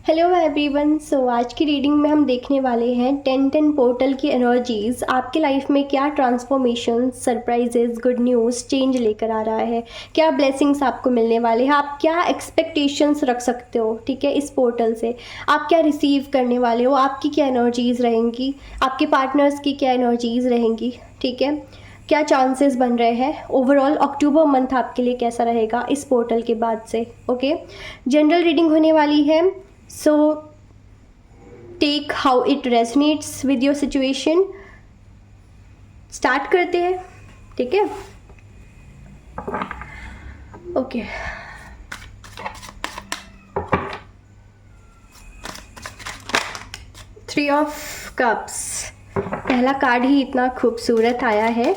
Hello everyone. आज की reading में हम देखने वाले हैं 10-10 पोर्टल की एनर्जीज आपके लाइफ में क्या transformation, surprises, good news, change लेकर आ रहा है, क्या ब्लेसिंग्स आपको मिलने वाले हैं, आप क्या एक्सपेक्टेशंस रख सकते हो, ठीक है, इस पोर्टल से आप क्या रिसीव करने वाले हो, आपकी क्या एनर्जीज रहेंगी, आपके पार्टनर्स की क्या एनर्जीज रहेंगी, ठीक है, क्या चांसेस बन रहे हैं, ओवरऑल अक्टूबर मंथ आपके लिए कैसा रहेगा इस पोर्टल के बाद से। ओके, जनरल रीडिंग होने वाली है, so take how it resonates with your situation। Start करते हैं, ठीक है। ओके, थ्री ऑफ कप्स, पहला कार्ड ही इतना खूबसूरत आया है।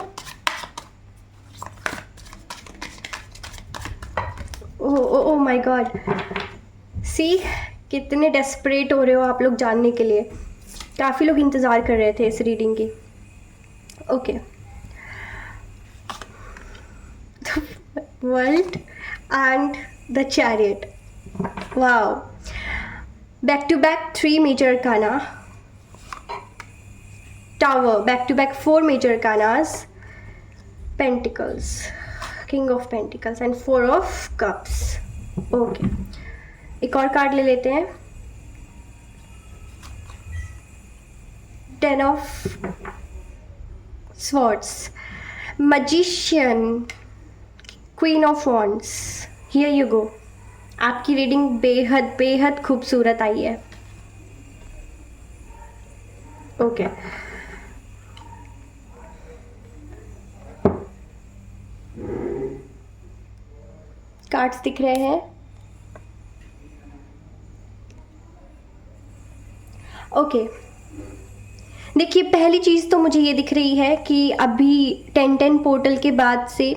ओ माय गॉड, सी कितने डेस्परेट हो रहे हो आप लोग जानने के लिए। काफ़ी लोग इंतज़ार कर रहे थे इस रीडिंग की। Okay, world and the chariot, wow, back to back 3 major arcana, tower, back to back 4 major arcanas, pentacles, king of pentacles and 4 of cups. Okay, एक और कार्ड ले लेते हैं, 10 of swords, magician, queen of wands. Here you go, आपकी reading बेहद बेहद खूबसूरत आई है। ओके, कार्ड्स दिख रहे हैं। ओके, देखिए, पहली चीज़ तो मुझे ये दिख रही है कि अभी 10-10 पोर्टल के बाद से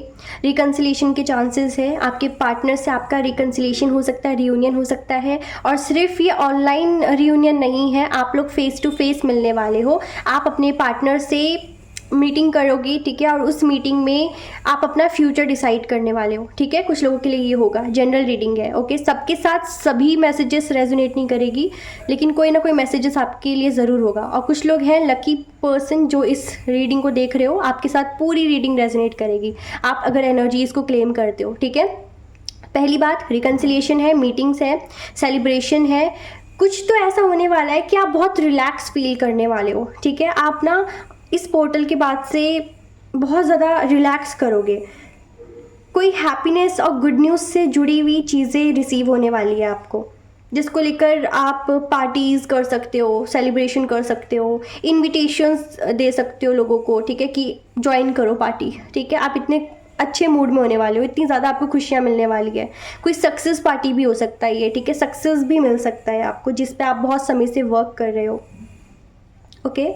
रिकन्सिलेशन के चांसेस है। आपके पार्टनर से आपका रिकन्सिलेशन हो सकता है, रियूनियन हो सकता है, और सिर्फ ये ऑनलाइन रियूनियन नहीं है, आप लोग फेस टू फेस मिलने वाले हो। आप अपने पार्टनर से मीटिंग करोगे, ठीक है, और उस मीटिंग में आप अपना फ्यूचर डिसाइड करने वाले हो, ठीक है। कुछ लोगों के लिए ये होगा, जनरल रीडिंग है। ओके, सबके साथ सभी मैसेजेस रेजोनेट नहीं करेगी, लेकिन कोई ना कोई मैसेजेस आपके लिए ज़रूर होगा। और कुछ लोग हैं लकी पर्सन जो इस रीडिंग को देख रहे हो, आपके साथ पूरी रीडिंग रेजोनेट करेगी, आप अगर एनर्जीज़ को क्लेम करते हो, ठीक है। पहली बात रिकन्सिलिएशन है, मीटिंग्स है, सेलिब्रेशन है। कुछ तो ऐसा होने वाला है कि आप बहुत रिलैक्स फील करने वाले हो, ठीक है। आप ना इस पोर्टल के बाद से बहुत ज़्यादा रिलैक्स करोगे। कोई हैप्पीनेस और गुड न्यूज़ से जुड़ी हुई चीज़ें रिसीव होने वाली है आपको, जिसको लेकर आप पार्टीज़ कर सकते हो, सेलिब्रेशन कर सकते हो, इनविटेशंस दे सकते हो लोगों को, ठीक है, कि ज्वाइन करो पार्टी, ठीक है। आप इतने अच्छे मूड में होने वाले हो, इतनी ज़्यादा आपको खुशियाँ मिलने वाली है। कोई सक्सेस पार्टी भी हो सकता है ये, ठीक है, सक्सेस भी मिल सकता है आपको जिस पे आप बहुत समय से वर्क कर रहे हो। ओके,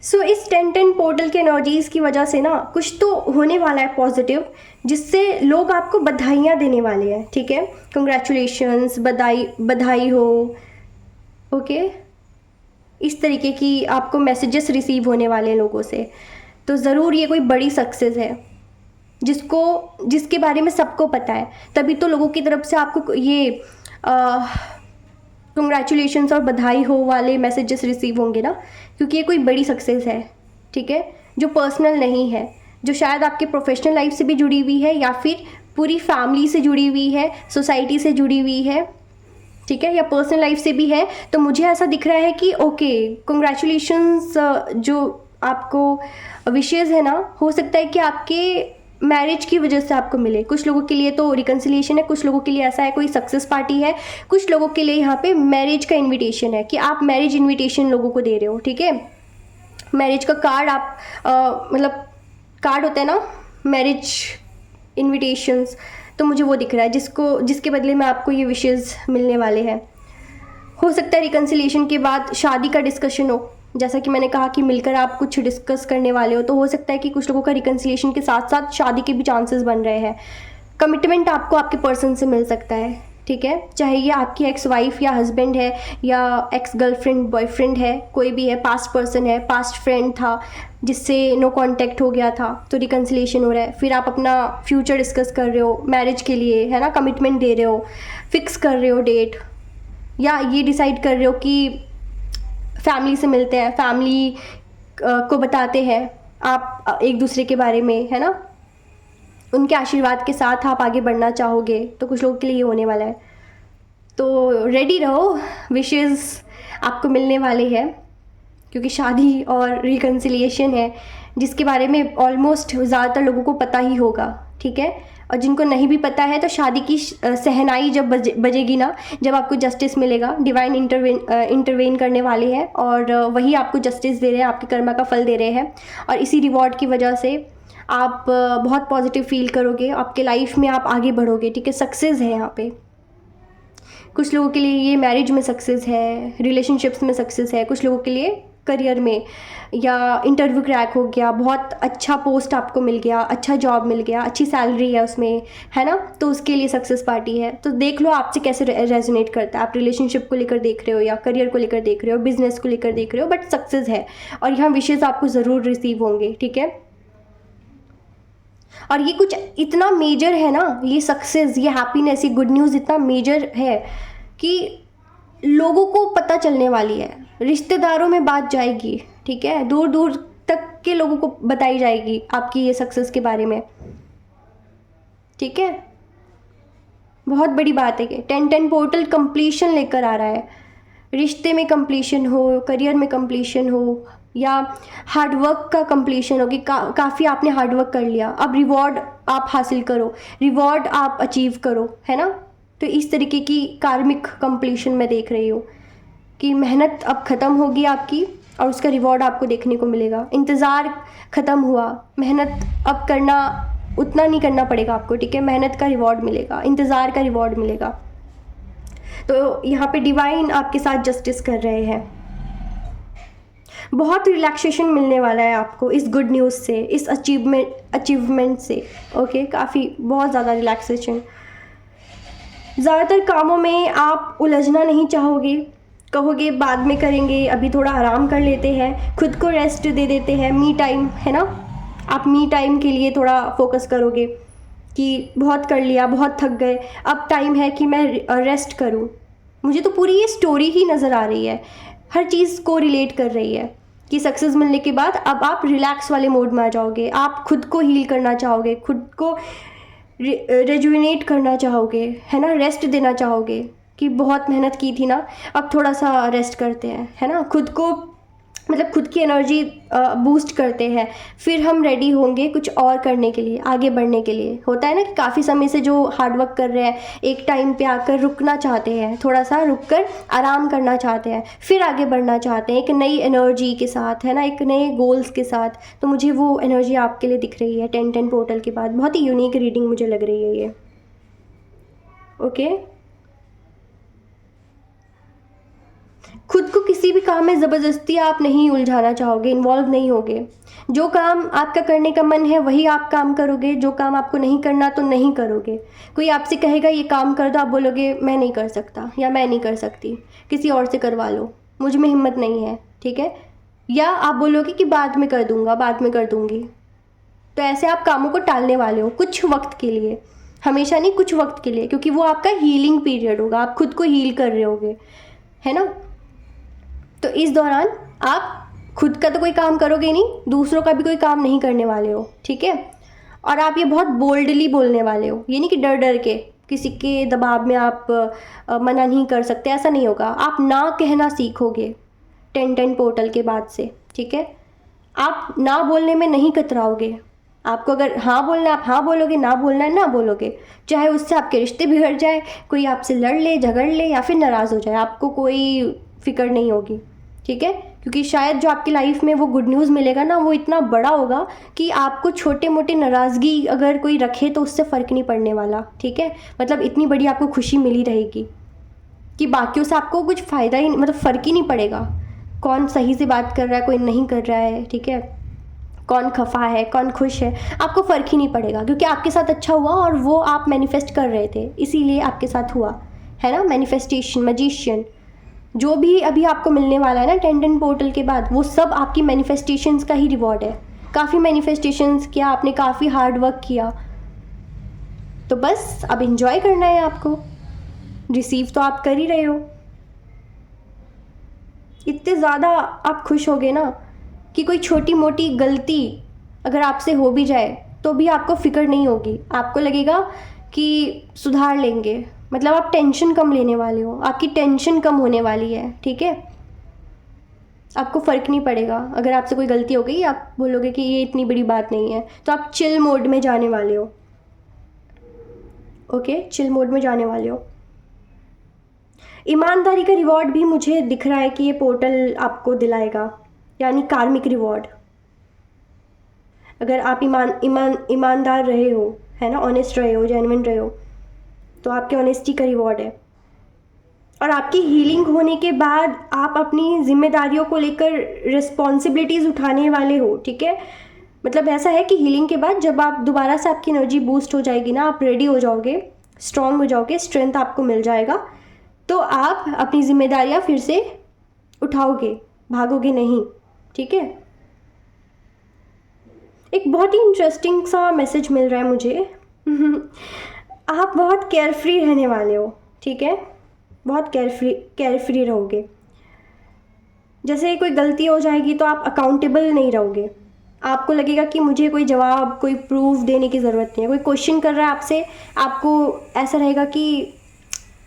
सो इस 10-10 पोर्टल के एनर्जीज़ की वजह से ना कुछ तो होने वाला है पॉजिटिव, जिससे लोग आपको बधाइयाँ देने वाले हैं, ठीक है। कंग्रेचुलेशंस, बधाई हो। ओके, इस तरीके की आपको मैसेजेस रिसीव होने वाले हैं लोगों से। तो ज़रूर ये कोई बड़ी सक्सेस है जिसके बारे में सबको पता है, तभी तो लोगों की तरफ से आपको ये कंग्रेचुलेशंस और बधाई हो वाले मैसेजेस रिसीव होंगे ना, क्योंकि ये कोई बड़ी सक्सेस है, ठीक है, जो पर्सनल नहीं है, जो शायद आपके प्रोफेशनल लाइफ से भी जुड़ी हुई है, या फिर पूरी फैमिली से जुड़ी हुई है, सोसाइटी से जुड़ी हुई है, ठीक है, या पर्सनल लाइफ से भी है। तो मुझे ऐसा दिख रहा है कि ओके, कंग्रेचुलेशंस जो आपको विशेज़ है ना, हो सकता है कि आपके मैरिज की वजह से आपको मिले। कुछ लोगों के लिए तो रिकन्सिलिएशन है, कुछ लोगों के लिए ऐसा है कोई सक्सेस पार्टी है, कुछ लोगों के लिए यहाँ पे मैरिज का इनविटेशन है कि आप मैरिज इनविटेशन लोगों को दे रहे हो, ठीक है। मैरिज का कार्ड आप मतलब कार्ड होता है ना, मैरिज इनविटेशंस, तो मुझे वो दिख रहा है जिसके बदले में आपको ये विशेज़ मिलने वाले हैं। हो सकता है रिकन्सिलिएशन के बाद शादी का डिस्कशन हो, जैसा कि मैंने कहा कि मिलकर आप कुछ डिस्कस करने वाले हो, तो हो सकता है कि कुछ लोगों का रिकन्सिलिएशन के साथ साथ शादी के भी चांसेस बन रहे हैं। कमिटमेंट आपको आपके पर्सन से मिल सकता है, ठीक है, चाहे ये आपकी एक्स वाइफ या हस्बैंड है, या एक्स गर्लफ्रेंड बॉयफ्रेंड है, कोई भी है, पास्ट पर्सन है, पास्ट फ्रेंड था जिससे नो कांटेक्ट हो गया था, तो रिकन्सिलिएशन हो रहा है। फिर आप अपना फ्यूचर डिस्कस कर रहे हो मैरिज के लिए, है ना, कमिटमेंट दे रहे हो, फिक्स कर रहे हो डेट, या ये डिसाइड कर रहे हो कि फैमिली से मिलते हैं, फैमिली को बताते हैं आप एक दूसरे के बारे में, है ना, उनके आशीर्वाद के साथ आप आगे बढ़ना चाहोगे, तो कुछ लोगों के लिए ये होने वाला है। तो रेडी रहो, विशेस आपको मिलने वाले हैं, क्योंकि शादी और रिकन्सिलिएशन है जिसके बारे में ऑलमोस्ट ज़्यादातर लोगों को पता ही होगा, ठीक है। और जिनको नहीं भी पता है, तो शादी की सहनाई जब बजेगी ना, जब आपको जस्टिस मिलेगा, डिवाइन इंटरवेन करने वाले हैं और वही आपको जस्टिस दे रहे हैं, आपके कर्मा का फल दे रहे हैं। और इसी रिवॉर्ड की वजह से आप बहुत पॉजिटिव फील करोगे, आपके लाइफ में आप आगे बढ़ोगे, ठीक है। सक्सेस है यहाँ पे। कुछ लोगों के लिए ये मैरिज में सक्सेस है, रिलेशनशिप्स में सक्सेस है, कुछ लोगों के लिए करियर में, या इंटरव्यू क्रैक हो गया, बहुत अच्छा पोस्ट आपको मिल गया, अच्छा जॉब मिल गया, अच्छी सैलरी है उसमें, है ना, तो उसके लिए सक्सेस पार्टी है। तो देख लो आपसे कैसे रेजोनेट करता है। आप रिलेशनशिप को लेकर देख रहे हो या करियर को लेकर देख रहे हो, बिजनेस को लेकर देख रहे हो, बट सक्सेस है और यहाँ विशेष आपको ज़रूर रिसीव होंगे, ठीक है। और ये कुछ इतना मेजर है ना, ये सक्सेस, ये हैप्पीनेस, ये गुड न्यूज़ इतना मेजर है कि लोगों को पता चलने वाली है, रिश्तेदारों में बात जाएगी, ठीक है, दूर दूर तक के लोगों को बताई जाएगी आपकी ये सक्सेस के बारे में, ठीक है। बहुत बड़ी बात है कि 10-10 पोर्टल कंप्लीशन लेकर आ रहा है। रिश्ते में कंप्लीशन हो, करियर में कंप्लीशन हो, या हार्डवर्क का कंप्लीशन हो कि काफ़ी आपने हार्डवर्क कर लिया, अब रिवॉर्ड आप हासिल करो, रिवॉर्ड आप अचीव करो, है ना। तो इस तरीके की कार्मिक कंप्लीशन मैं देख रही हूँ कि मेहनत अब ख़त्म होगी आपकी और उसका रिवॉर्ड आपको देखने को मिलेगा। इंतज़ार ख़त्म हुआ, मेहनत अब करना उतना नहीं करना पड़ेगा आपको, ठीक है। मेहनत का रिवॉर्ड मिलेगा, इंतज़ार का रिवॉर्ड मिलेगा। तो यहाँ पे डिवाइन आपके साथ जस्टिस कर रहे हैं। बहुत रिलैक्सेशन मिलने वाला है आपको इस गुड न्यूज़ से, इस अचीवमेंट से, ओके। काफ़ी बहुत ज़्यादा रिलैक्सेशन। ज़्यादातर कामों में आप उलझना नहीं चाहोगे, कहोगे बाद में करेंगे, अभी थोड़ा आराम कर लेते हैं, खुद को रेस्ट दे देते हैं, मी टाइम, है ना। आप मी टाइम के लिए थोड़ा फोकस करोगे कि बहुत कर लिया, बहुत थक गए, अब टाइम है कि मैं रेस्ट करूं। मुझे तो पूरी ये स्टोरी ही नज़र आ रही है, हर चीज़ को रिलेट कर रही है कि सक्सेस मिलने के बाद अब आप रिलैक्स वाले मोड में आ जाओगे, आप खुद को हील करना चाहोगे, खुद को रेजुविनेट करना चाहोगे, है ना, रेस्ट देना चाहोगे कि बहुत मेहनत की थी ना, अब थोड़ा सा रेस्ट करते हैं, है ना। खुद को मतलब खुद की एनर्जी बूस्ट करते हैं, फिर हम रेडी होंगे कुछ और करने के लिए, आगे बढ़ने के लिए। होता है ना कि काफ़ी समय से जो हार्डवर्क कर रहे हैं, एक टाइम पे आकर रुकना चाहते हैं, थोड़ा सा रुक कर आराम करना चाहते हैं, फिर आगे बढ़ना चाहते हैं एक नई एनर्जी के साथ, है ना, एक नए गोल्स के साथ। तो मुझे वो एनर्जी आपके लिए दिख रही है 10-10 पोर्टल के बाद। बहुत ही यूनिक रीडिंग मुझे लग रही है ये, ओके। खुद को किसी भी काम में ज़बरदस्ती आप नहीं उलझाना चाहोगे, इन्वॉल्व नहीं होगे। जो काम आपका करने का मन है वही आप काम करोगे, जो काम आपको नहीं करना तो नहीं करोगे। कोई आपसे कहेगा ये काम कर दो, आप बोलोगे मैं नहीं कर सकता या मैं नहीं कर सकती, किसी और से करवा लो, मुझ में हिम्मत नहीं है, ठीक है। या आप बोलोगे कि बाद में कर दूंगा, बाद में कर दूंगी। तो ऐसे आप कामों को टालने वाले हो कुछ वक्त के लिए, हमेशा नहीं, कुछ वक्त के लिए, क्योंकि वो आपका हीलिंग पीरियड होगा, आप खुद को हील कर रहे होगे, है ना। तो इस दौरान आप खुद का तो कोई काम करोगे नहीं, दूसरों का भी कोई काम नहीं करने वाले हो, ठीक है। और आप ये बहुत बोल्डली बोलने वाले हो, ये नहीं कि डर डर के, किसी के दबाव में आप मना नहीं कर सकते, ऐसा नहीं होगा। आप ना कहना सीखोगे 10-10 पोर्टल के बाद से, ठीक है। आप ना बोलने में नहीं कतराओगे। आपको अगर हाँ बोलना है आप हाँ बोलोगे, ना बोलना है ना बोलोगे, चाहे उससे आपके रिश्ते बिगड़ जाए, कोई आपसे लड़ ले, झगड़ ले या फिर नाराज़ हो जाए, आपको कोई फिक्र नहीं होगी, ठीक है। क्योंकि शायद जो आपकी लाइफ में वो गुड न्यूज़ मिलेगा ना, वो इतना बड़ा होगा कि आपको छोटे मोटे नाराज़गी अगर कोई रखे तो उससे फ़र्क नहीं पड़ने वाला, ठीक है। मतलब इतनी बड़ी आपको खुशी मिली रहेगी कि बाकियों से आपको कुछ फ़ायदा ही, मतलब फ़र्क ही नहीं पड़ेगा, कौन सही से बात कर रहा है, कोई नहीं कर रहा है, ठीक है, कौन खफा है, कौन खुश है, आपको फ़र्क ही नहीं पड़ेगा, क्योंकि आपके साथ अच्छा हुआ और वो आप मैनिफेस्ट कर रहे थे, इसीलिए आपके साथ हुआ, है ना। मैनिफेस्टेशन, मैजिशियन, जो भी अभी आपको मिलने वाला है ना 10-10 पोर्टल के बाद, वो सब आपकी मैनिफेस्टेशंस का ही रिवॉर्ड है। काफ़ी मैनिफेस्टेशंस किया आपने, काफ़ी हार्ड वर्क किया, तो बस अब इंजॉय करना है आपको। रिसीव तो आप कर ही रहे हो, इतने ज़्यादा आप खुश होगे ना कि कोई छोटी मोटी गलती अगर आपसे हो भी जाए तो भी आपको फ़िक्र नहीं होगी, आपको लगेगा कि सुधार लेंगे। मतलब आप टेंशन कम लेने वाले हो, आपकी टेंशन कम होने वाली है, ठीक है। आपको फ़र्क नहीं पड़ेगा अगर आपसे कोई गलती हो गई, आप बोलोगे कि ये इतनी बड़ी बात नहीं है, तो आप चिल मोड में जाने वाले हो। ओके, चिल मोड में जाने वाले हो। ईमानदारी का रिवॉर्ड भी मुझे दिख रहा है कि ये पोर्टल आपको दिलाएगा, यानी कार्मिक रिवॉर्ड। अगर आप ईमानदार रहे हो, है ना, ऑनेस्ट रहे हो, जेन्युइन रहे हो, तो आपके ऑनेस्टी का रिवॉर्ड है। और आपकी हीलिंग होने के बाद आप अपनी जिम्मेदारियों को लेकर रिस्पॉन्सिबिलिटीज़ उठाने वाले हो, ठीक है। मतलब ऐसा है कि हीलिंग के बाद जब आप दोबारा से आपकी एनर्जी बूस्ट हो जाएगी ना, आप रेडी हो जाओगे, स्ट्रांग हो जाओगे, स्ट्रेंथ आपको मिल जाएगा, तो आप अपनी जिम्मेदारियां फिर से उठाओगे, भागोगे नहीं, ठीक है। एक बहुत ही इंटरेस्टिंग सा मैसेज मिल रहा है मुझे। आप बहुत केयरफ्री रहने वाले हो, ठीक है, बहुत केयरफ्री रहोगे। जैसे कोई गलती हो जाएगी तो आप अकाउंटेबल नहीं रहोगे, आपको लगेगा कि मुझे कोई जवाब, कोई प्रूफ देने की ज़रूरत नहीं है। कोई क्वेश्चन कर रहा है आपसे, आपको ऐसा रहेगा कि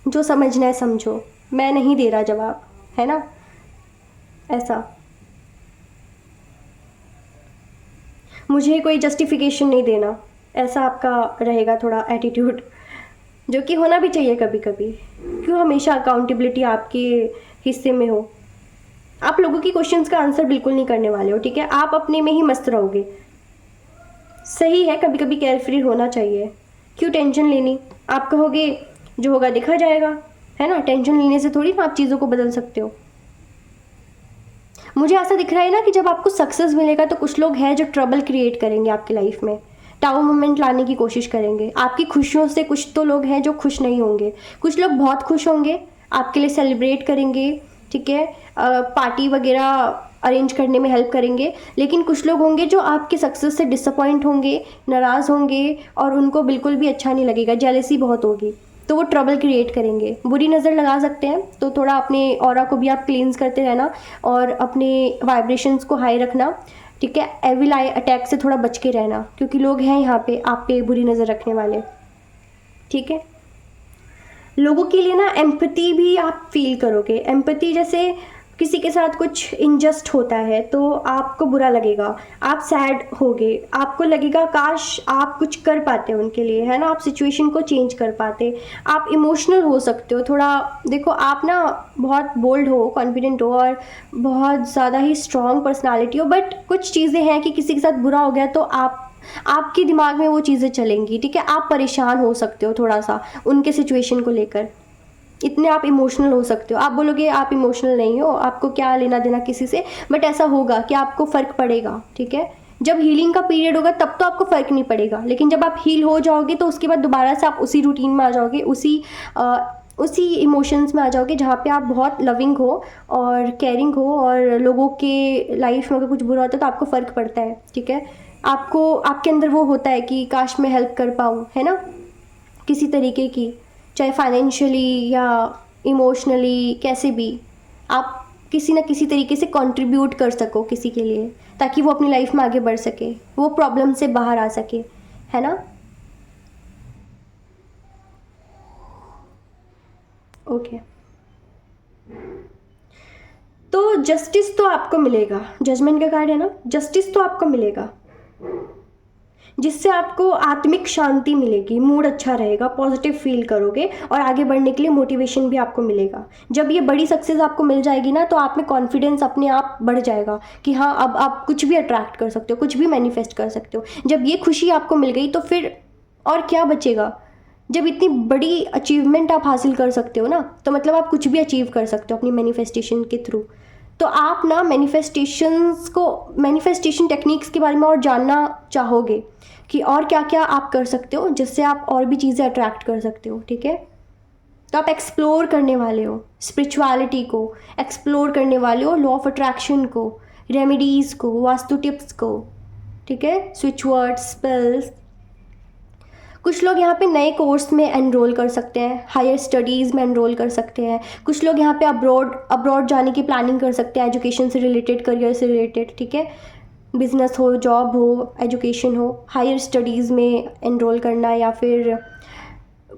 जो समझना है समझो, मैं नहीं दे रहा जवाब, है ना, ऐसा। मुझे कोई जस्टिफिकेशन नहीं देना, ऐसा आपका रहेगा थोड़ा एटीट्यूड, जो कि होना भी चाहिए कभी कभी। क्यों हमेशा अकाउंटेबिलिटी आपके हिस्से में हो। आप लोगों की क्वेश्चंस का आंसर बिल्कुल नहीं करने वाले हो, ठीक है। आप अपने में ही मस्त रहोगे। सही है, कभी कभी केयरफ्री होना चाहिए। क्यों टेंशन लेनी। आप कहोगे जो होगा देखा जाएगा, है ना। टेंशन लेने से थोड़ी ना आप चीज़ों को बदल सकते हो। मुझे ऐसा दिख रहा है ना कि जब आपको सक्सेस मिलेगा तो कुछ लोग हैं जो ट्रबल क्रिएट करेंगे आपकी लाइफ में, टाउ मोमेंट लाने की कोशिश करेंगे। आपकी खुशियों से कुछ तो लोग हैं जो खुश नहीं होंगे, कुछ लोग बहुत खुश होंगे, आपके लिए सेलिब्रेट करेंगे, ठीक है, पार्टी वगैरह अरेंज करने में हेल्प करेंगे। लेकिन कुछ लोग होंगे जो आपके सक्सेस से डिसअपॉइंट होंगे, नाराज़ होंगे, और उनको बिल्कुल भी अच्छा नहीं लगेगा, जेलसी बहुत होगी, तो वो ट्रबल क्रिएट करेंगे, बुरी नज़र लगा सकते हैं। तो थोड़ा अपने ऑरा को भी आप क्लींस करते रहना और अपने वाइब्रेशंस को हाई रखना, ठीक है। एविल आई अटैक से थोड़ा बच के रहना, क्योंकि लोग हैं यहाँ पे आप पे बुरी नज़र रखने वाले, ठीक है। लोगों के लिए ना एम्पैथी भी आप फील करोगे। एम्पैथी जैसे किसी के साथ कुछ इनजस्ट होता है तो आपको बुरा लगेगा, आप सैड होगे, आपको लगेगा काश आप कुछ कर पाते उनके लिए, है ना, आप सिचुएशन को चेंज कर पाते। आप इमोशनल हो सकते हो थोड़ा। देखो आप ना बहुत बोल्ड हो, कॉन्फिडेंट हो और बहुत ज़्यादा ही स्ट्रॉन्ग पर्सनालिटी हो, बट कुछ चीज़ें हैं कि किसी के साथ बुरा हो गया तो आपके दिमाग में वो चीज़ें चलेंगी, ठीक है। आप परेशान हो सकते हो थोड़ा सा उनके सिचुएशन को लेकर, इतने आप इमोशनल हो सकते हो। आप बोलोगे आप इमोशनल नहीं हो, आपको क्या लेना देना किसी से, बट ऐसा होगा कि आपको फ़र्क पड़ेगा, ठीक है। जब हीलिंग का पीरियड होगा तब तो आपको फ़र्क नहीं पड़ेगा, लेकिन जब आप हील हो जाओगे तो उसके बाद दोबारा से आप उसी रूटीन में आ जाओगे, उसी इमोशंस में आ जाओगे जहाँ पे आप बहुत लविंग हो और केयरिंग हो, और लोगों के लाइफ में अगर कुछ बुरा होता है तो आपको फ़र्क पड़ता है, ठीक है। आपको आपके अंदर वो होता है कि काश मैं हेल्प कर पाऊँ, है ना, किसी तरीके की, चाहे फाइनेंशियली या इमोशनली, कैसे भी आप किसी ना किसी तरीके से कंट्रीब्यूट कर सको किसी के लिए, ताकि वो अपनी लाइफ में आगे बढ़ सके, वो प्रॉब्लम से बाहर आ सके, है ना। ओके, तो जस्टिस तो आपको मिलेगा, जजमेंट का कार्ड है ना, जस्टिस तो आपको मिलेगा, जिससे आपको आत्मिक शांति मिलेगी, मूड अच्छा रहेगा, पॉजिटिव फील करोगे और आगे बढ़ने के लिए मोटिवेशन भी आपको मिलेगा। जब ये बड़ी सक्सेस आपको मिल जाएगी ना तो आप में कॉन्फिडेंस अपने आप बढ़ जाएगा कि हाँ अब आप कुछ भी अट्रैक्ट कर सकते हो, कुछ भी मैनिफेस्ट कर सकते हो। जब ये खुशी आपको मिल गई तो फिर और क्या बचेगा। जब इतनी बड़ी अचीवमेंट आप हासिल कर सकते हो ना, तो मतलब आप कुछ भी अचीव कर सकते हो अपनी मैनिफेस्टेशन के थ्रू। तो आप ना मैनिफेस्टेशन टेक्निक्स के बारे में और जानना चाहोगे कि और क्या क्या आप कर सकते हो जिससे आप और भी चीज़ें अट्रैक्ट कर सकते हो, ठीक है। तो आप एक्सप्लोर करने वाले हो स्पिरिचुअलिटी को, एक्सप्लोर करने वाले हो लॉ ऑफ अट्रैक्शन को, रेमेडीज़ को, वास्तु टिप्स को, ठीक है, स्विच वर्ड्स, स्पेल्स। कुछ लोग यहाँ पे नए कोर्स में एनरोल कर सकते हैं, हायर स्टडीज़ में एनरोल कर सकते हैं। कुछ लोग यहाँ पे अब्रॉड जाने की प्लानिंग कर सकते हैं, एजुकेशन से रिलेटेड, करियर से रिलेटेड, ठीक है। बिजनेस हो, जॉब हो, एजुकेशन हो, हायर स्टडीज़ में एनरोल करना या फिर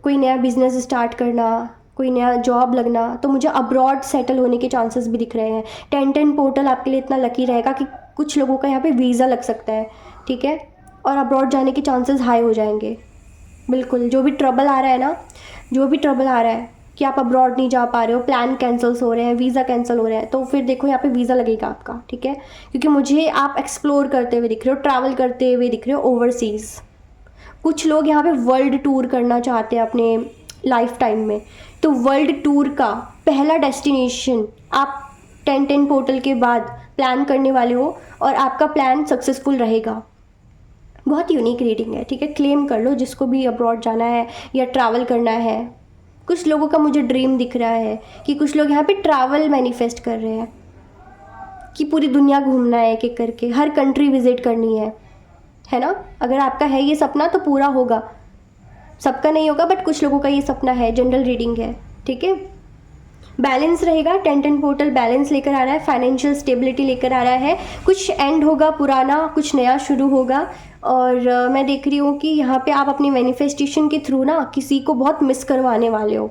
कोई नया बिजनेस स्टार्ट करना, कोई नया जॉब लगना, तो मुझे अब्रॉड सेटल होने के चांसेस भी दिख रहे हैं। 1010 पोर्टल आपके लिए इतना लकी रहेगा कि कुछ लोगों का यहाँ पे वीज़ा लग सकता है, ठीक है, और अब्रॉड जाने के चांसेस हाई हो जाएंगे। बिल्कुल, जो भी ट्रबल आ रहा है ना, जो भी ट्रबल आ रहा है कि आप अब्रॉड नहीं जा पा रहे हो, प्लान कैंसल्स हो रहे हैं, वीज़ा कैंसिल हो रहे हैं, तो फिर देखो यहाँ पे वीज़ा लगेगा आपका, ठीक है। क्योंकि मुझे आप एक्सप्लोर करते हुए दिख रहे हो, ट्रैवल करते हुए दिख रहे हो ओवरसीज़। कुछ लोग यहाँ पे वर्ल्ड टूर करना चाहते हैं अपने लाइफ टाइम में, तो वर्ल्ड टूर का पहला डेस्टिनेशन आप 1010 पोर्टल के बाद प्लान करने वाले हो और आपका प्लान सक्सेसफुल रहेगा। बहुत यूनिक रीडिंग है, ठीक है। क्लेम कर लो जिसको भी अब्रॉड जाना है या ट्रैवल करना है। कुछ लोगों का मुझे ड्रीम दिख रहा है कि कुछ लोग यहाँ पे ट्रैवल मैनिफेस्ट कर रहे हैं कि पूरी दुनिया घूमना है एक एक करके, हर कंट्री विजिट करनी है ना। अगर आपका है ये सपना तो पूरा होगा, सबका नहीं होगा बट कुछ लोगों का ये सपना है। जनरल रीडिंग है, ठीक है। बैलेंस रहेगा, 1010 पोर्टल बैलेंस लेकर आ रहा है, फाइनेंशियल स्टेबिलिटी लेकर आ रहा है। कुछ एंड होगा पुराना, कुछ नया शुरू होगा। और मैं देख रही हूँ कि यहाँ पे आप अपनी मैनिफेस्टेशन के थ्रू ना किसी को बहुत मिस करवाने वाले हो।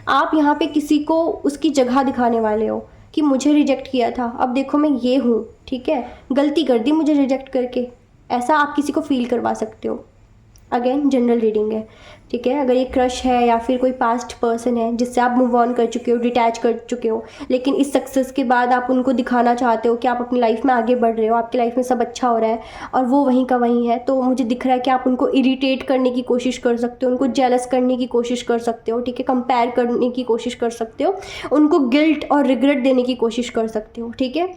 आप यहाँ पे किसी को उसकी जगह दिखाने वाले हो कि मुझे रिजेक्ट किया था, अब देखो मैं ये हूँ, ठीक है, गलती कर दी मुझे रिजेक्ट करके, ऐसा आप किसी को फील करवा सकते हो। अगेन जनरल रीडिंग है, ठीक है। अगर ये क्रश है या फिर कोई पास्ट पर्सन है जिससे आप मूव ऑन कर चुके हो, डिटैच कर चुके हो, लेकिन इस सक्सेस के बाद आप उनको दिखाना चाहते हो कि आप अपनी लाइफ में आगे बढ़ रहे हो, आपकी लाइफ में सब अच्छा हो रहा है और वो वहीं का वहीं है, तो मुझे दिख रहा है कि आप उनको इरिटेट करने की कोशिश कर सकते हो, उनको जेलस करने की कोशिश कर सकते हो, ठीक है, कंपेयर करने की कोशिश कर सकते हो, उनको गिल्ट और रिग्रेट देने की कोशिश कर सकते हो, ठीक है।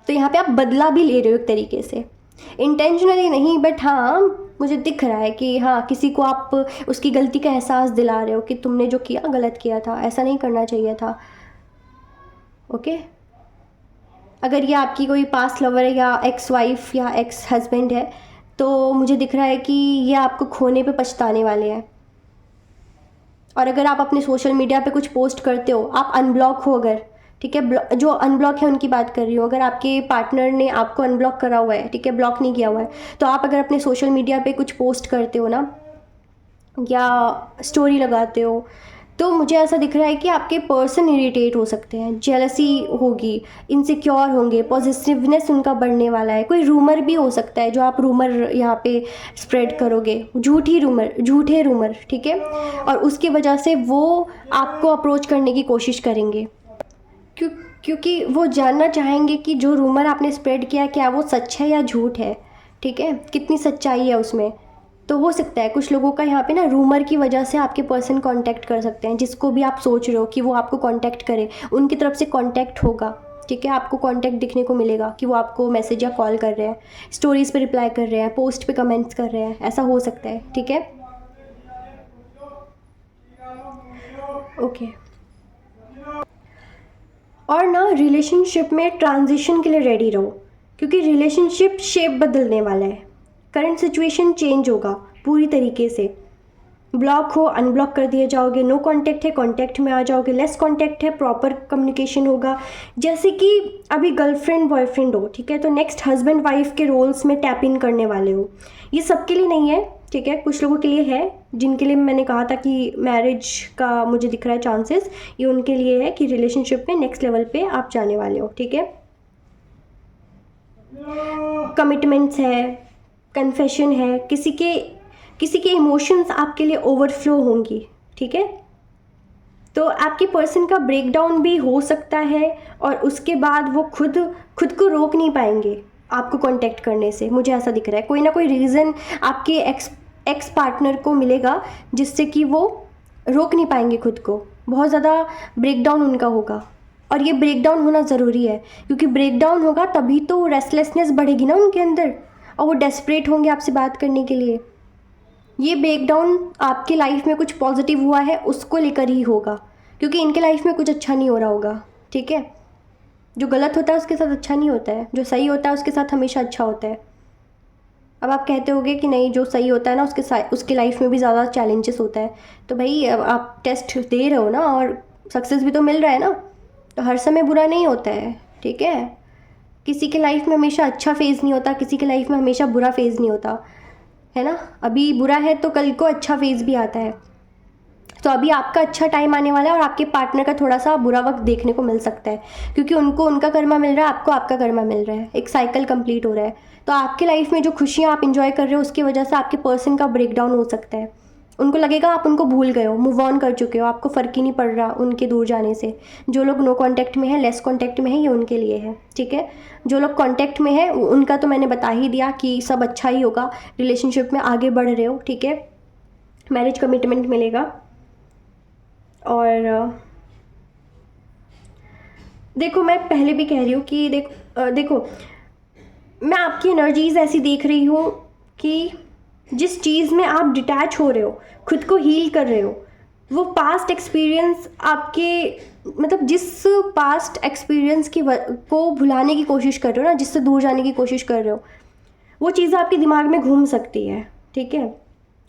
तो यहाँ पे आप बदला भी ले रहे हो एक तरीके से, इंटेंशनली नहीं बट हाँ मुझे दिख रहा है कि हाँ किसी को आप उसकी गलती का एहसास दिला रहे हो कि तुमने जो किया गलत किया था, ऐसा नहीं करना चाहिए था। ओके, अगर ये आपकी कोई पास्ट लवर है या एक्स वाइफ या एक्स हस्बैंड है तो मुझे दिख रहा है कि ये आपको खोने पे पछताने वाले हैं। और अगर आप अपने सोशल मीडिया पे कुछ पोस्ट करते हो, आप अनब्लॉक हो अगर, ठीक है, जो अनब्लॉक है उनकी बात कर रही हूँ, अगर आपके पार्टनर ने आपको अनब्लॉक करा हुआ है, ठीक है, ब्लॉक नहीं किया हुआ है, तो आप अगर अपने सोशल मीडिया पे कुछ पोस्ट करते हो ना या स्टोरी लगाते हो, तो मुझे ऐसा दिख रहा है कि आपके पर्सन इरिटेट हो सकते हैं, जेलसी होगी, इनसिक्योर होंगे, पॉजिटिवनेस उनका बढ़ने वाला है। कोई रूमर भी हो सकता है जो आप रूमर यहाँ पे स्प्रेड करोगे, झूठे रूमर, ठीक है, और उसकी वजह से वो आपको अप्रोच करने की कोशिश करेंगे क्योंकि वो जानना चाहेंगे कि जो रूमर आपने स्प्रेड किया क्या वो सच है या झूठ है, ठीक है, कितनी सच्चाई है उसमें। तो हो सकता है कुछ लोगों का यहाँ पे ना रूमर की वजह से आपके पर्सन कांटेक्ट कर सकते हैं, जिसको भी आप सोच रहे हो कि वो आपको कांटेक्ट करे उनकी तरफ से कांटेक्ट होगा, ठीक है, आपको कांटेक्ट दिखने को मिलेगा कि वो आपको मैसेज या कॉल कर रहे हैं, स्टोरीज़ पे रिप्लाई कर रहे हैं, पोस्ट पे कमेंट्स कर रहे हैं, ऐसा हो सकता है, ठीक है। ओके, और ना रिलेशनशिप में ट्रांजिशन के लिए रेडी रहो क्योंकि रिलेशनशिप शेप बदलने वाला है, करंट सिचुएशन चेंज होगा पूरी तरीके से। ब्लॉक हो अनब्लॉक कर दिए जाओगे, नो कांटेक्ट है कांटेक्ट में आ जाओगे, लेस कांटेक्ट है प्रॉपर कम्युनिकेशन होगा। जैसे कि अभी गर्लफ्रेंड बॉयफ्रेंड हो, ठीक है, तो नेक्स्ट हस्बैंड वाइफ के रोल्स में टैप इन करने वाले हो। ये सबके लिए नहीं है, ठीक है, कुछ लोगों के लिए है जिनके लिए मैंने कहा था कि मैरिज का मुझे दिख रहा है चांसेस, ये उनके लिए है कि रिलेशनशिप में नेक्स्ट लेवल पे आप जाने वाले हो, ठीक है। कमिटमेंट्स है, कन्फेशन है, किसी के इमोशंस आपके लिए ओवरफ्लो होंगी, ठीक है। तो आपके पर्सन का ब्रेकडाउन भी हो सकता है और उसके बाद वो खुद को रोक नहीं पाएंगे आपको कांटेक्ट करने से, मुझे ऐसा दिख रहा है। कोई ना कोई रीज़न आपके एक्स पार्टनर को मिलेगा जिससे कि वो रोक नहीं पाएंगे खुद को, बहुत ज़्यादा ब्रेकडाउन उनका होगा। और ये ब्रेकडाउन होना ज़रूरी है क्योंकि ब्रेकडाउन होगा तभी तो रेस्टलेसनेस बढ़ेगी ना उनके अंदर और वो डेस्परेट होंगे आपसे बात करने के लिए। ये ब्रेकडाउन आपके लाइफ में कुछ पॉजिटिव हुआ है उसको लेकर ही होगा क्योंकि इनके लाइफ में कुछ अच्छा नहीं हो रहा होगा, ठीक है। जो गलत होता है उसके साथ अच्छा नहीं होता है, जो सही होता है उसके साथ हमेशा अच्छा होता है। अब आप कहते होगे कि नहीं, जो सही होता है ना उसके लाइफ में भी ज़्यादा चैलेंजेस होता है। तो भाई अब आप टेस्ट दे रहे हो ना, और सक्सेस भी तो मिल रहा है ना, तो हर समय बुरा नहीं होता है, ठीक है। किसी के लाइफ में हमेशा अच्छा फेज़ नहीं होता, किसी के लाइफ में हमेशा बुरा फेज़ नहीं होता, है ना। अभी बुरा है तो कल को अच्छा फेज़ भी आता है। तो अभी आपका अच्छा टाइम आने वाला है, और आपके पार्टनर का थोड़ा सा बुरा वक्त देखने को मिल सकता है, क्योंकि उनको उनका कर्मा मिल रहा है, आपको आपका कर्मा मिल रहा है, एक साइकिल कंप्लीट हो रहा है। तो आपके लाइफ में जो खुशियाँ आप इंजॉय कर रहे हो, उसकी वजह से आपके पर्सन का ब्रेक डाउन हो सकता है। उनको लगेगा आप उनको भूल गए हो, मूव ऑन कर चुके हो, आपको फ़र्क ही नहीं पड़ रहा उनके दूर जाने से। जो लोग नो कांटेक्ट में है, लेस कांटेक्ट में है, ये उनके लिए है, ठीक है। जो लोग कांटेक्ट में है उनका तो मैंने बता ही दिया कि सब अच्छा ही होगा, रिलेशनशिप में आगे बढ़ रहे हो, ठीक है, मैरिज कमिटमेंट मिलेगा। और देखो, मैं पहले भी कह रही हूँ कि देखो, मैं आपकी एनर्जीज़ ऐसी देख रही हूँ कि जिस चीज़ में आप डिटैच हो रहे हो, खुद को हील कर रहे हो, वो पास्ट एक्सपीरियंस आपके, मतलब जिस पास्ट एक्सपीरियंस को भुलाने की कोशिश कर रहे हो ना, जिससे दूर जाने की कोशिश कर रहे हो, वो चीज़ें आपके दिमाग में घूम सकती है, ठीक है।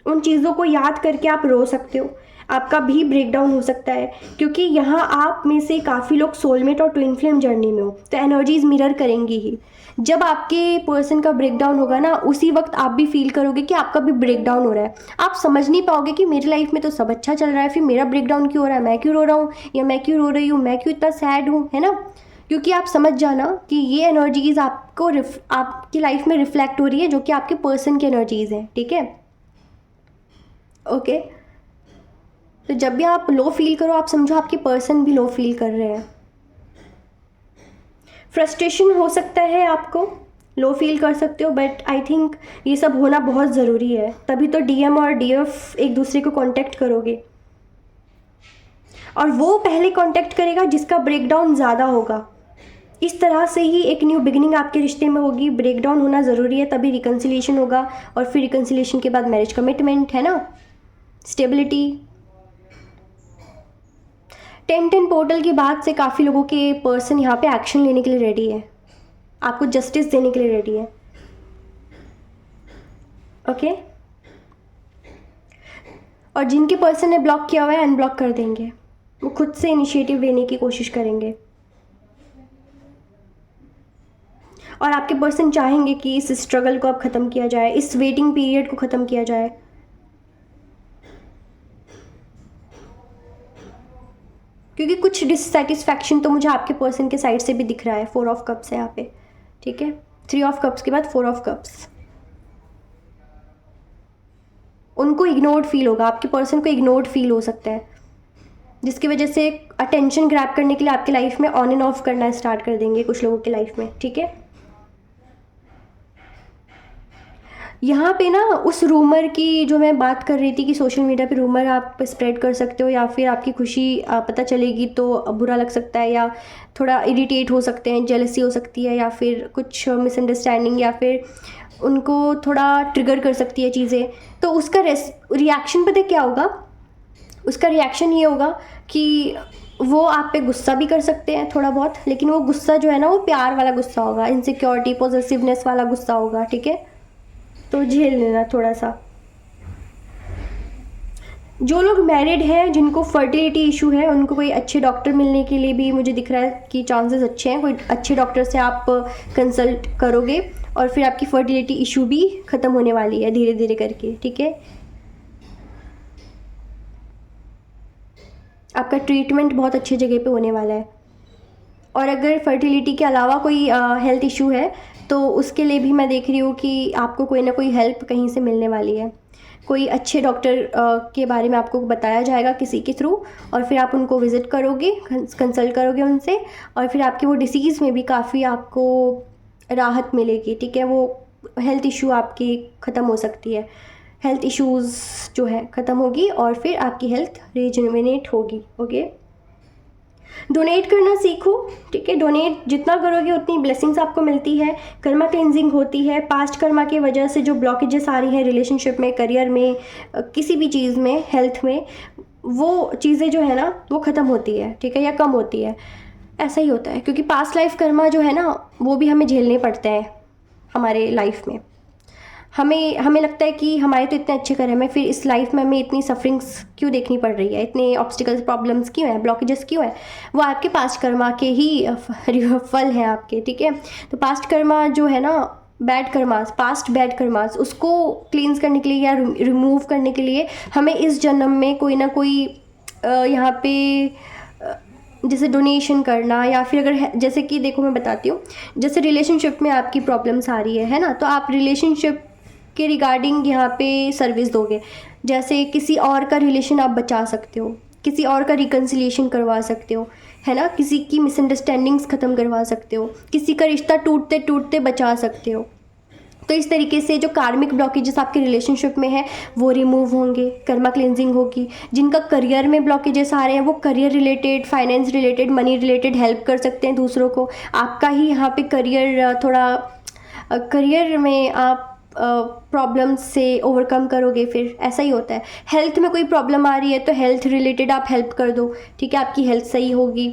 उन चीज़ों को याद करके आप रो सकते हो, आपका भी ब्रेक डाउन हो सकता है, क्योंकि यहाँ आप में से काफ़ी लोग सोलमेट और ट्विन फ्लेम जर्नी में हो, तो एनर्जीज मिरर करेंगी ही। जब आपके पर्सन का ब्रेक डाउन होगा ना, उसी वक्त आप भी फील करोगे कि आपका भी ब्रेक डाउन हो रहा है। आप समझ नहीं पाओगे कि मेरी लाइफ में तो सब अच्छा चल रहा है, फिर मेरा ब्रेक डाउन क्यों हो रहा है, मैं क्यों रो रहा हूँ, या मैं क्यों रो रही हूँ, मैं क्यों इतना सैड हूँ, है ना। क्योंकि आप समझ जाना कि ये एनर्जीज आपको आपकी लाइफ में रिफ्लेक्ट हो रही है, जो कि आपके पर्सन की एनर्जीज हैं, ठीक है, ओके। तो जब भी आप लो फील करो, आप समझो आपके पर्सन भी लो फील कर रहे हैं। फ्रस्ट्रेशन हो सकता है, आपको लो फील कर सकते हो, बट आई थिंक ये सब होना बहुत ज़रूरी है, तभी तो डीएम और डीएफ एक दूसरे को कांटेक्ट करोगे, और वो पहले कांटेक्ट करेगा जिसका ब्रेकडाउन ज़्यादा होगा। इस तरह से ही एक न्यू बिगिनिंग आपके रिश्ते में होगी। ब्रेकडाउन होना ज़रूरी है, तभी रिकन्सिलिएशन होगा, और फिर रिकन्सिलिएशन के बाद मैरिज कमिटमेंट, है ना, स्टेबिलिटी। 10-10 पोर्टल की बात से काफ़ी लोगों के पर्सन यहाँ पे एक्शन लेने के लिए रेडी है, आपको जस्टिस देने के लिए रेडी है, ओके। और जिनके पर्सन ने ब्लॉक किया हुआ है, अनब्लॉक कर देंगे, वो खुद से इनिशिएटिव लेने की कोशिश करेंगे, और आपके पर्सन चाहेंगे कि इस स्ट्रगल को अब ख़त्म किया जाए, इस वेटिंग पीरियड को ख़त्म किया जाए। क्योंकि कुछ डिससेटिस्फैक्शन तो मुझे आपके पर्सन के साइड से भी दिख रहा है। 4 ऑफ कप्स है यहाँ पे, ठीक है, 3 ऑफ कप्स के बाद 4 ऑफ कप्स। उनको इग्नोर्ड फील होगा, आपके पर्सन को इग्नोर्ड फील हो सकता है, जिसकी वजह से अटेंशन ग्रैब करने के लिए आपकी लाइफ में ऑन एंड ऑफ करना स्टार्ट कर देंगे कुछ लोगों की लाइफ में, ठीक है। यहाँ पे ना उस रूमर की जो मैं बात कर रही थी कि सोशल मीडिया पे रूमर आप स्प्रेड कर सकते हो, या फिर आपकी खुशी पता चलेगी तो बुरा लग सकता है, या थोड़ा इरिटेट हो सकते हैं, जेलसी हो सकती है, या फिर कुछ मिसअंडरस्टैंडिंग, या फिर उनको थोड़ा ट्रिगर कर सकती है चीज़ें। तो उसका रिएक्शन पता क्या होगा, उसका रिएक्शन ये होगा कि वो आप पे गुस्सा भी कर सकते हैं थोड़ा बहुत, लेकिन वो गुस्सा जो है ना, वो प्यार वाला गुस्सा होगा, इनसिक्योरिटी पॉजिटिवनेस वाला गुस्सा होगा, ठीक है। तो झेल लेना थोड़ा सा। जो लोग मैरिड हैं, जिनको फर्टिलिटी इशू है, उनको कोई अच्छे डॉक्टर मिलने के लिए भी मुझे दिख रहा है कि चांसेस अच्छे हैं। कोई अच्छे डॉक्टर से आप कंसल्ट करोगे, और फिर आपकी फर्टिलिटी इशू भी ख़त्म होने वाली है धीरे धीरे करके, ठीक है। आपका ट्रीटमेंट बहुत अच्छी जगह पे होने वाला है। और अगर फर्टिलिटी के अलावा कोई हेल्थ इशू है, तो उसके लिए भी मैं देख रही हूँ कि आपको कोई ना कोई हेल्प कहीं से मिलने वाली है। कोई अच्छे डॉक्टर के बारे में आपको बताया जाएगा किसी के थ्रू, और फिर आप उनको विज़िट करोगे, कंसल्ट करोगे उनसे, और फिर आपकी वो डिसीज़ में भी काफ़ी आपको राहत मिलेगी, ठीक है। वो हेल्थ इशू आपकी ख़त्म हो सकती है, हेल्थ इश्यूज़ जो है ख़त्म होगी, और फिर आपकी हेल्थ रिजुविनेट होगी, ओके। डोनेट करना सीखो, ठीक है। डोनेट जितना करोगे उतनी ब्लेसिंग्स आपको मिलती है, कर्मा क्लेंजिंग होती है। पास्ट कर्मा की वजह से जो ब्लॉकेजेस आ रही हैं रिलेशनशिप में, करियर में, किसी भी चीज़ में, हेल्थ में, वो चीज़ें जो है ना वो ख़त्म होती है, ठीक है, या कम होती है। ऐसा ही होता है, क्योंकि पास्ट लाइफ कर्मा जो है ना, वो भी हमें झेलने पड़ते हैं हमारे लाइफ में। हमें हमें लगता है कि हमारे तो इतने अच्छे कर्म है, फिर इस लाइफ में हमें इतनी सफरिंग्स क्यों देखनी पड़ रही है, इतने ऑब्स्टिकल्स प्रॉब्लम्स क्यों हैं, ब्लॉकेजेस क्यों हैं। वो आपके पास्ट कर्मा के ही फल हैं आपके, ठीक है। तो पास्ट कर्मा जो है ना, bad karmas, past bad karmas, उसको क्लींस करने के लिए या रिमूव करने के लिए हमें इस जन्म में कोई ना कोई यहाँ पे जैसे डोनेशन करना, या फिर अगर जैसे कि देखो मैं बताती हूँ, जैसे रिलेशनशिप में आपकी प्रॉब्लम्स आ रही है ना, तो आप रिलेशनशिप के रिगार्डिंग यहाँ पे सर्विस दोगे। जैसे किसी और का रिलेशन आप बचा सकते हो, किसी और का रिकन्सिलिएशन करवा सकते हो, है ना, किसी की मिसअंडरस्टैंडिंग्स ख़त्म करवा सकते हो, किसी का रिश्ता टूटते टूटते बचा सकते हो। तो इस तरीके से जो कार्मिक ब्लॉकेजेस आपके रिलेशनशिप में है वो रिमूव होंगे, कर्मा क्लेंजिंग होगी। जिनका करियर में ब्लॉकेजेस आ रहे हैं वो career related, finance related, money related help कर सकते हैं दूसरों को। आपका ही यहाँ पे करियर थोड़ा करियर में आप प्रॉब्लम्स से ओवरकम करोगे, फिर ऐसा ही होता है। हेल्थ में कोई प्रॉब्लम आ रही है तो हेल्थ रिलेटेड आप हेल्प कर दो, ठीक है, आपकी हेल्थ सही होगी,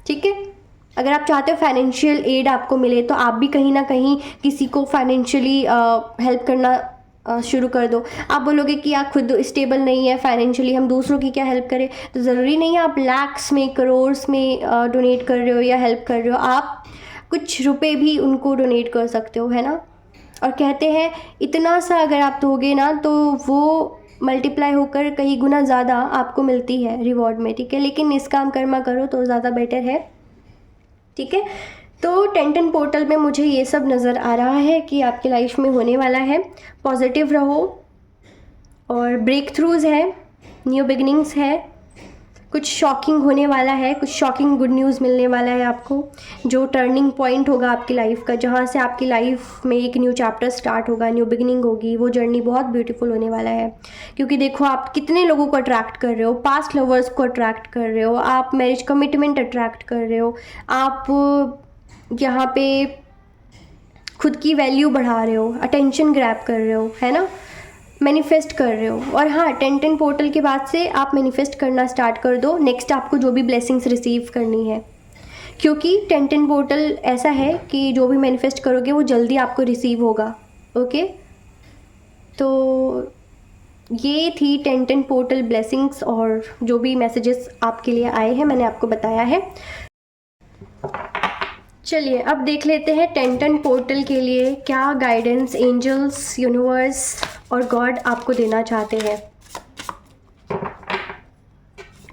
ठीक है। अगर आप चाहते हो फाइनेंशियल एड आपको मिले तो आप भी कहीं ना कहीं किसी को फाइनेंशियली हेल्प करना शुरू कर दो। आप बोलोगे कि आप खुद स्टेबल नहीं है फाइनेंशियली, हम दूसरों की क्या हेल्प करें, तो ज़रूरी नहीं है आप लैक्स में, करोड़्स में डोनेट कर रहे हो या हेल्प कर रहे हो। आप कुछ रुपए भी उनको डोनेट कर सकते हो, है ना। और कहते हैं इतना सा अगर आप दोगे ना तो वो मल्टीप्लाई होकर कई गुना ज़्यादा आपको मिलती है रिवॉर्ड में, ठीक है। लेकिन निष्काम कर्मा करो तो ज़्यादा बेटर है, ठीक है। तो 1010 पोर्टल में मुझे ये सब नज़र आ रहा है कि आपकी लाइफ में होने वाला है। पॉजिटिव रहो, और ब्रेक थ्रूज़ है, न्यू बिगनिंग्स है, कुछ शॉकिंग होने वाला है, कुछ शॉकिंग गुड न्यूज़ मिलने वाला है आपको, जो टर्निंग पॉइंट होगा आपकी लाइफ का, जहाँ से आपकी लाइफ में एक न्यू चैप्टर स्टार्ट होगा, न्यू बिगिनिंग होगी। वो जर्नी बहुत ब्यूटीफुल होने वाला है, क्योंकि देखो आप कितने लोगों को अट्रैक्ट कर रहे हो, पास्ट लवर्स को अट्रैक्ट कर रहे हो, आप मैरिज कमिटमेंट अट्रैक्ट कर रहे हो, आप यहाँ पे खुद की वैल्यू बढ़ा रहे हो, अटेंशन ग्रैब कर रहे हो, है ना, मैनिफेस्ट कर रहे हो। और हाँ, 1010 पोर्टल के बाद से आप मैनिफेस्ट करना स्टार्ट कर दो नेक्स्ट आपको जो भी ब्लेसिंग्स रिसीव करनी है, क्योंकि 1010 पोर्टल ऐसा है कि जो भी मैनिफेस्ट करोगे वो जल्दी आपको रिसीव होगा। ओके, तो ये थी 1010 पोर्टल ब्लेसिंग्स, और जो भी मैसेजेस आपके लिए आए हैं मैंने आपको बताया है। चलिए अब देख लेते हैं 1010 पोर्टल के लिए क्या गाइडेंस एंजल्स, यूनिवर्स और गॉड आपको देना चाहते हैं।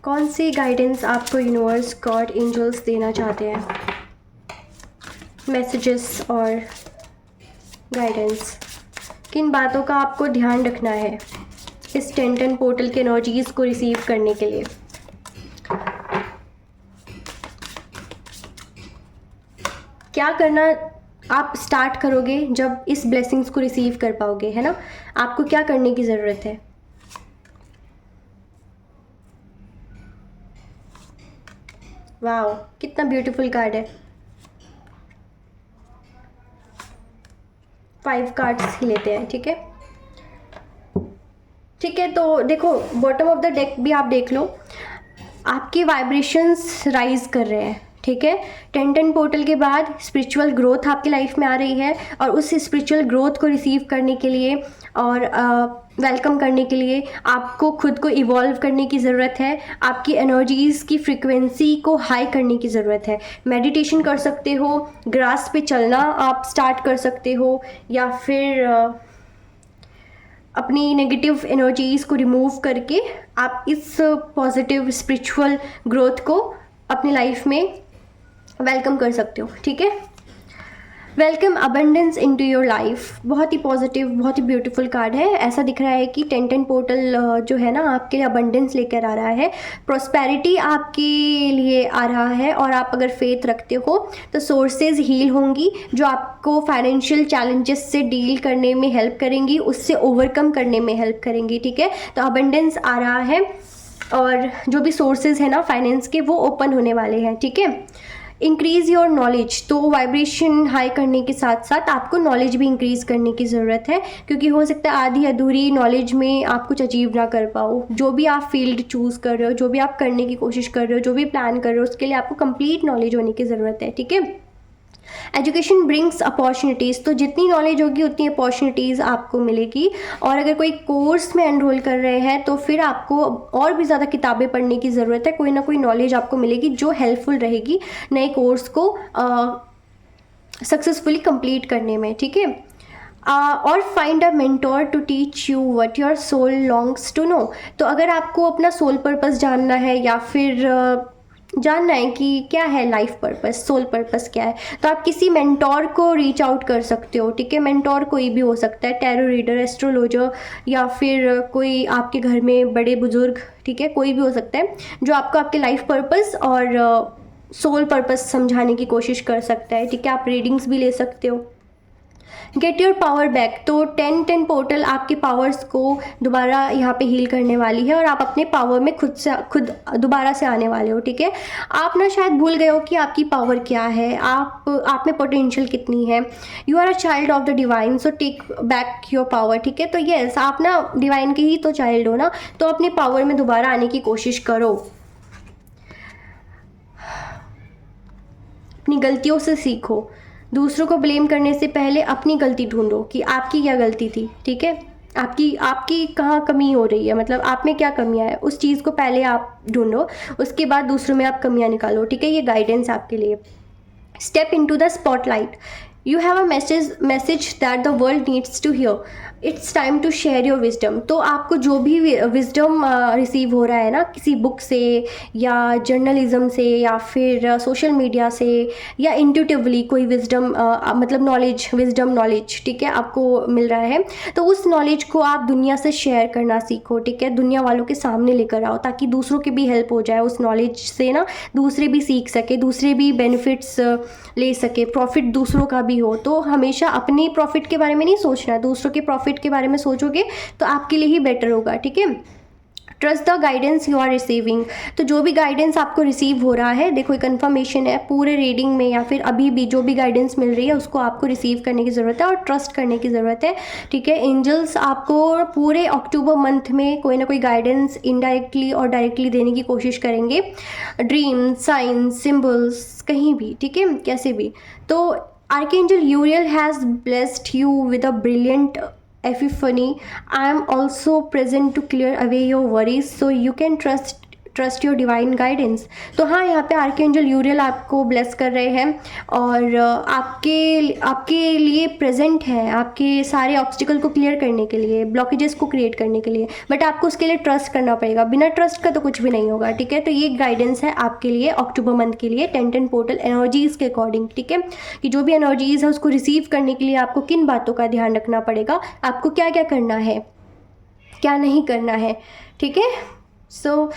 कौन सी गाइडेंस आपको यूनिवर्स, गॉड, एंजल्स देना चाहते हैं, मैसेजेस और गाइडेंस। किन बातों का आपको ध्यान रखना है इस 1010 पोर्टल के एनर्जीज़ को रिसीव करने के लिए। क्या करना आप स्टार्ट करोगे जब इस ब्लेसिंग्स को रिसीव कर पाओगे, है ना। आपको क्या करने की ज़रूरत है। वाओ, कितना ब्यूटीफुल कार्ड है। 5 कार्ड्स ही लेते हैं, ठीक है। ठीक है, तो देखो बॉटम ऑफ द डेक भी आप देख लो, आपके वाइब्रेशंस राइज कर रहे हैं, ठीक है। 1010 पोर्टल के बाद स्पिरिचुअल ग्रोथ आपकी लाइफ में आ रही है, और उस स्पिरिचुअल ग्रोथ को रिसीव करने के लिए और वेलकम करने के लिए आपको खुद को इवॉल्व करने की ज़रूरत है। आपकी एनर्जीज़ की फ्रिक्वेंसी को हाई करने की ज़रूरत है। मेडिटेशन कर सकते हो, ग्रास पे चलना आप स्टार्ट कर सकते हो, या फिर अपनी नेगेटिव एनर्जीज़ को रिमूव करके आप इस पॉजिटिव स्पिरिचुअल ग्रोथ को अपनी लाइफ में वेलकम कर सकते हो, ठीक है। Welcome abundance into your life, बहुत ही पॉजिटिव, बहुत ही ब्यूटीफुल कार्ड है। ऐसा दिख रहा है कि 1010 पोर्टल जो है ना आपके लिए अबंडेंस लेकर आ रहा है, प्रॉस्पेरिटी आपके लिए आ रहा है, और आप अगर फेथ रखते हो तो सोर्सेज हील होंगी जो आपको फाइनेंशियल चैलेंजेस से डील करने में हेल्प करेंगी, उससे ओवरकम करने में हेल्प करेंगी, ठीक है। तो अबंडेंस आ रहा है, और जो भी सोर्सेज है ना फाइनेंस के वो ओपन होने वाले हैं, ठीक है। इंक्रीज़ योर नॉलेज, तो वाइब्रेशन हाई करने के साथ साथ आपको नॉलेज भी इंक्रीज़ करने की ज़रूरत है, क्योंकि हो सकता है आधी अधूरी नॉलेज में आप कुछ अचीव ना कर पाओ। जो भी आप फील्ड चूज़ कर रहे हो, जो भी आप करने की कोशिश कर रहे हो, जो भी प्लान कर रहे हो, उसके लिए आपको कंप्लीट नॉलेज होने की ज़रूरत है, ठीक है। एजुकेशन ब्रिंग्स अपॉर्चुनिटीज़, तो जितनी नॉलेज होगी उतनी अपॉर्चुनिटीज़ आपको मिलेगी। और अगर कोई कोर्स में एनरोल कर रहे हैं तो फिर आपको और भी ज़्यादा किताबें पढ़ने की ज़रूरत है, कोई ना कोई नॉलेज आपको मिलेगी जो हेल्पफुल रहेगी नए कोर्स को सक्सेसफुली कंप्लीट करने में, ठीक है। और find a mentor to teach you what your soul longs to know. तो अगर आपको अपना सोल पर्पस जानना है या फिर जानना है कि क्या है लाइफ पर्पस, सोल पर्पस क्या है, तो आप किसी मेंटोर को रीच आउट कर सकते हो, ठीक है। मेंटोर कोई भी हो सकता है, टैरो रीडर, एस्ट्रोलॉजर, या फिर कोई आपके घर में बड़े बुजुर्ग, ठीक है, कोई भी हो सकता है जो आपको आपके लाइफ पर्पस और सोल पर्पस समझाने की कोशिश कर सकता है, ठीक है। आप रीडिंग्स भी ले सकते हो। गेट योर पावर बैक, तो 10-10 पोर्टल आपके पावर्स को दोबारा यहाँ पे हील करने वाली है और आप अपने पावर में खुद दोबारा से आने वाले हो, ठीक है। आप ना शायद भूल गए हो कि आपकी पावर क्या है, आप में पोटेंशियल कितनी है। You are a child of the divine, so take back your power, ठीक है। तो यस, आप ना डिवाइन के ही तो चाइल्ड हो ना, तो अपने पावर में दोबारा आने की कोशिश करो। अपनी गलतियों से सीखो, दूसरों को ब्लेम करने से पहले अपनी गलती ढूंढो कि आपकी क्या गलती थी, ठीक है। आपकी कहाँ कमी हो रही है, मतलब आप में क्या कमियाँ है, उस चीज़ को पहले आप ढूंढो, उसके बाद दूसरों में आप कमियाँ निकालो, ठीक है। ये गाइडेंस आपके लिए। Step into the spotlight, you have a message that the world needs to hear, it's time to share your wisdom. तो आपको जो भी विजडम रिसीव हो रहा है ना, किसी बुक से या जर्नलिज्म से या फिर सोशल मीडिया से या इंट्यूटिवली कोई विजडम मतलब नॉलेज, विजडम नॉलेज, ठीक है, आपको मिल रहा है, तो उस नॉलेज को आप दुनिया से शेयर करना सीखो, ठीक है। दुनिया वालों के सामने लेकर आओ ताकि दूसरों की भी हेल्प हो जाए, उस नॉलेज से ना दूसरे भी सीख सके, दूसरे भी बेनिफिट्स ले सके, प्रॉफिट दूसरों का भी हो। तो हमेशा अपने प्रॉफिट के बारे में नहीं सोचना है, दूसरों के प्रॉफिट के बारे में सोचोगे तो आपके लिए ही बेटर होगा, ठीक है। Trust the guidance you are receiving, तो जो भी गाइडेंस आपको रिसीव हो रहा है, देखो कंफर्मेशन है पूरे रीडिंग में या फिर अभी भी जो भी गाइडेंस मिल रही है उसको आपको रिसीव करने की ज़रूरत है और ट्रस्ट करने की ज़रूरत है, ठीक है। एंजल्स आपको पूरे अक्टूबर मंथ में कोई ना कोई गाइडेंस इनडायरेक्टली और डायरेक्टली देने की कोशिश करेंगे, ड्रीम, साइंस, सिम्बल्स, कहीं भी, ठीक है, कैसे भी। तो archangel यूरियल has blessed you with a brilliant epiphany. I am also present to clear away your worries so you can trust your divine guidance. तो हाँ, यहाँ पे आर्कएंजल यूरियल आपको ब्लेस कर रहे हैं और आपके लिए प्रेजेंट है, आपके सारे ऑब्स्टिकल को क्लियर करने के लिए, ब्लॉकेजेस को क्रिएट करने के लिए, बट आपको उसके लिए ट्रस्ट करना पड़ेगा, बिना ट्रस्ट का तो कुछ भी नहीं होगा, ठीक है। तो ये गाइडेंस है आपके लिए अक्टूबर मंथ के लिए 10-10 पोर्टल एनर्जीज़ के अकॉर्डिंग, ठीक है, कि जो भी एनर्जीज़ है उसको रिसीव करने के लिए आपको किन बातों का ध्यान रखना पड़ेगा, आपको क्या क्या करना है, क्या नहीं करना है, ठीक है। So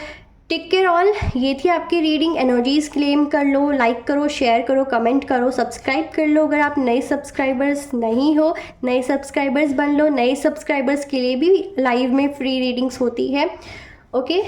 take care all. ये थी आपकी रीडिंग। एनर्जीज क्लेम कर लो, लाइक करो, शेयर करो, कमेंट करो, सब्सक्राइब कर लो अगर आप नए सब्सक्राइबर्स नहीं हो, नए सब्सक्राइबर्स बन लो। नए सब्सक्राइबर्स के लिए भी लाइव में फ्री रीडिंग्स होती है, ओके।